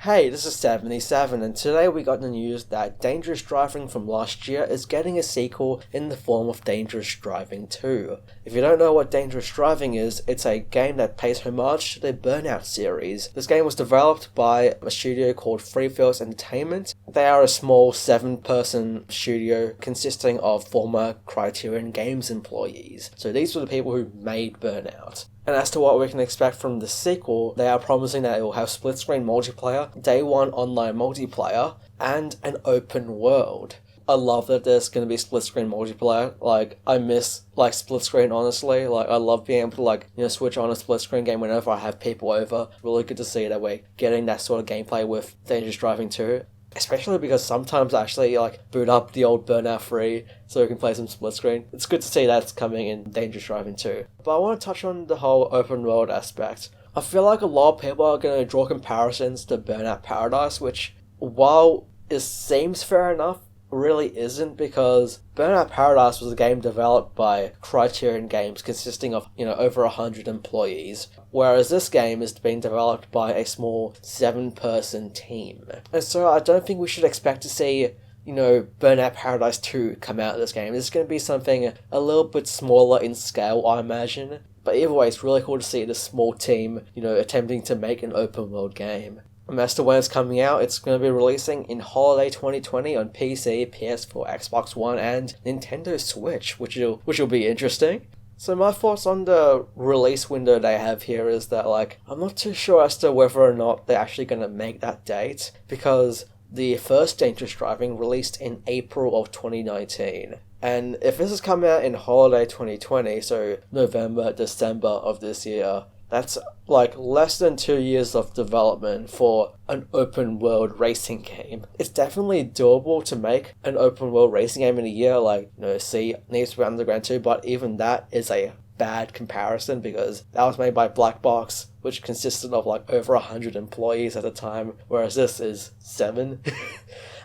Hey, this is 77, and today we got the news that Dangerous Driving from last year is getting a sequel in the form of Dangerous Driving 2. If you don't know what Dangerous Driving is, it's a game that pays homage to the Burnout series. This game was developed by a studio called Freefields Entertainment. They are a small 7-person studio consisting of former Criterion Games employees. So these were the people who made Burnout. And as to what we can expect from the sequel, they are promising that it will have split-screen multiplayer, day one online multiplayer, and an open world. I love that there's going to be split-screen multiplayer. I miss, split-screen, honestly. I love being able to, switch on a split-screen game whenever I have people over. Really good to see that we're getting that sort of gameplay with Dangerous Driving 2. Especially because sometimes I actually boot up the old Burnout 3 so we can play some split screen. It's good to see that's coming in Dangerous Driving 2. But I want to touch on the whole open world aspect. I feel like a lot of people are going to draw comparisons to Burnout Paradise, which, while it seems fair enough, really isn't, because Burnout Paradise was a game developed by Criterion Games consisting of, over 100 employees, whereas this game is being developed by a small 7-person team. And so I don't think we should expect to see, Burnout Paradise 2 come out of this game. It's going to be something a little bit smaller in scale, I imagine. But either way, it's really cool to see this small team, attempting to make an open world game. And as to when it's coming out, it's going to be releasing in holiday 2020 on PC, PS4, Xbox One, and Nintendo Switch, which will be interesting. So my thoughts on the release window they have here is that, I'm not too sure as to whether or not they're actually going to make that date, because the first Dangerous Driving released in April of 2019. And if this is coming out in holiday 2020, so November, December of this year, that's less than 2 years of development for an open world racing game. It's definitely doable to make an open world racing game in a year, see Need for Speed Underground 2, but even that is a bad comparison because that was made by Black Box, which consisted of over 100 employees at the time, whereas this is 7.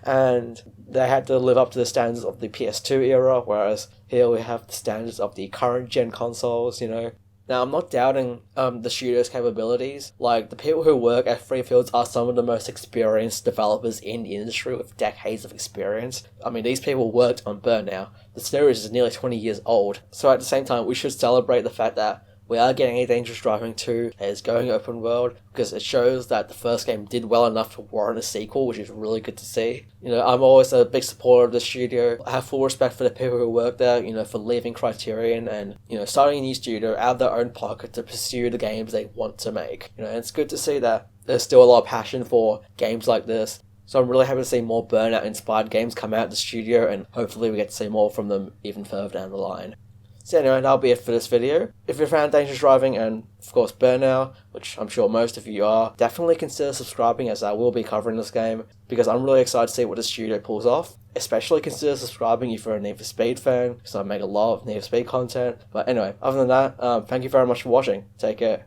And they had to live up to the standards of the PS2 era, whereas here we have the standards of the current gen consoles, Now, I'm not doubting the studio's capabilities. The people who work at Freefields are some of the most experienced developers in the industry with decades of experience. I mean, these people worked on Burnout. The series is nearly 20 years old. So at the same time, we should celebrate the fact that we are getting a Dangerous Driving 2 that is going open world, because it shows that the first game did well enough to warrant a sequel, which is really good to see. I'm always a big supporter of the studio. I have full respect for the people who work there, for leaving Criterion and, starting a new studio out of their own pocket to pursue the games they want to make. And it's good to see that there's still a lot of passion for games like this. So I'm really happy to see more Burnout-inspired games come out of the studio, and hopefully we get to see more from them even further down the line. So anyway, that'll be it for this video. If you're a fan of Dangerous Driving and, of course, Burnout, which I'm sure most of you are, definitely consider subscribing, as I will be covering this game, because I'm really excited to see what the studio pulls off. Especially consider subscribing if you're a Need for Speed fan, because I make a lot of Need for Speed content. But anyway, other than that, thank you very much for watching. Take care.